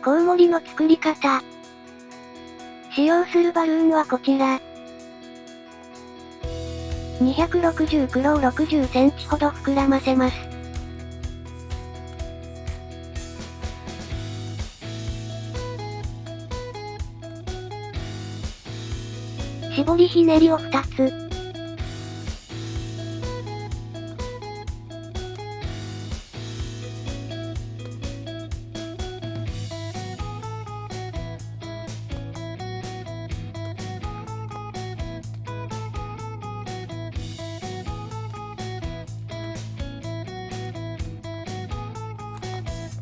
コウモリの作り方。使用するバルーンはこちら。260黒を60センチほど膨らませます。絞りひねりを2つ。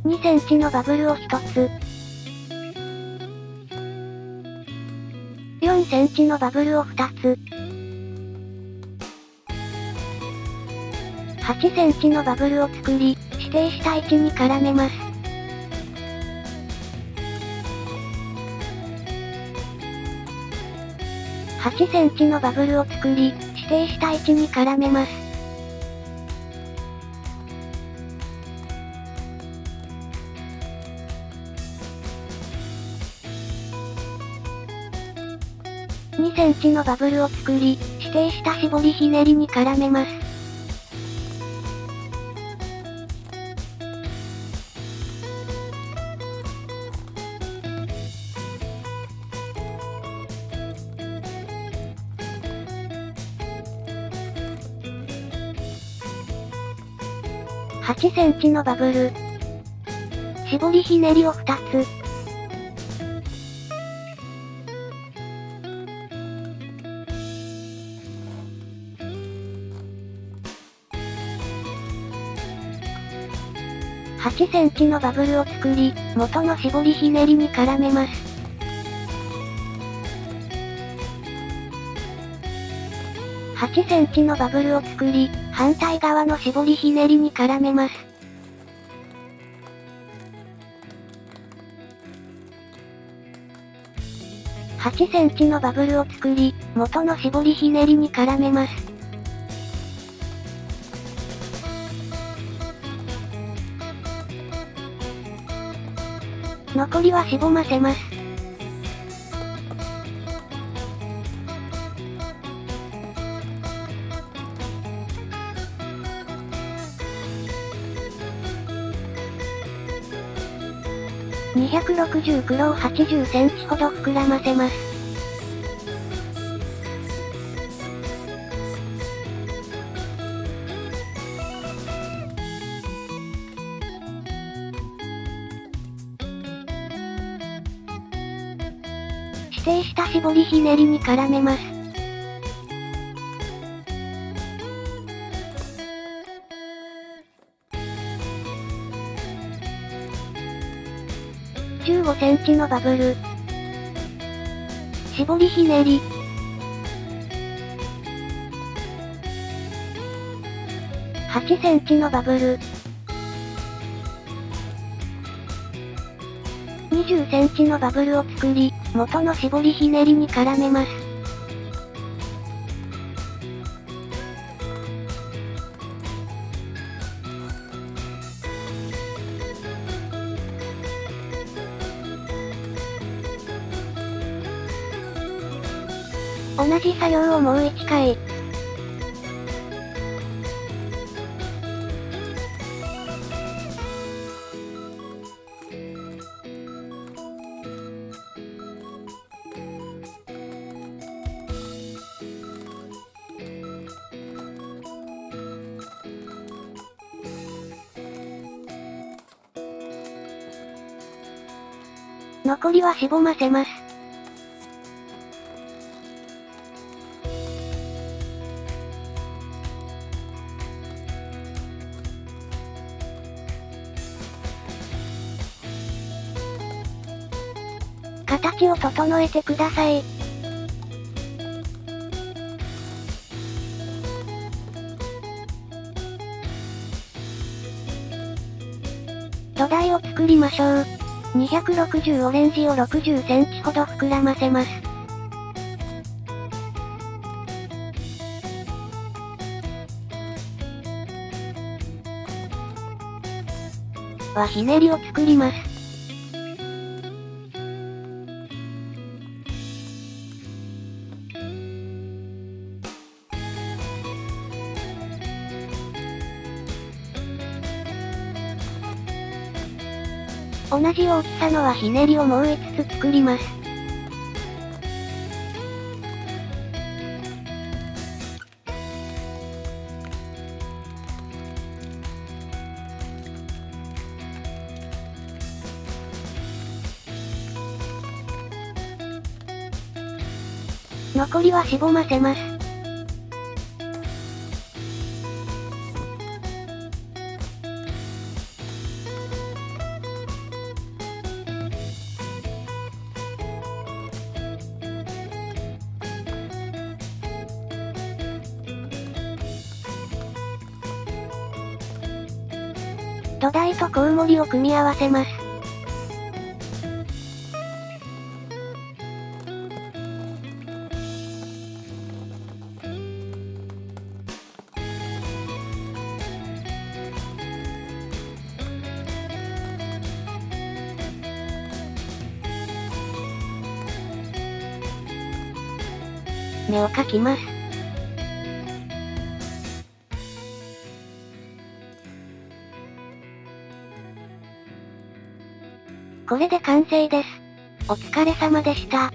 2センチのバブルを1つ。4センチのバブルを2つ。8センチのバブルを作り、指定した位置に絡めます。8センチのバブルを作り、指定した位置に絡めます。2センチのバブルを作り、指定した絞りひねりに絡めます。8センチのバブル。絞りひねりを2つ。8センチのバブルを作り、元の絞りひねりに絡めます。8センチのバブルを作り、反対側の絞りひねりに絡めます。8センチのバブルを作り、元の絞りひねりに絡めます。残りはしぼませます。260黒を80センチほど膨らませます。指定した絞りひねりに絡めます。15センチのバブル。絞りひねり。8センチのバブル。20センチのバブルを作り、元の絞りひねりに絡めます。同じ作業をもう1回。残りはしぼませます。形を整えてください。土台を作りましょう。260オレンジを60センチほど膨らませます。ひねりを作ります。同じ大きさのはひねりをもう5つ作ります。残りはしぼませます。土台とコウモリを組み合わせます。目を描きます。これで完成です。お疲れ様でした。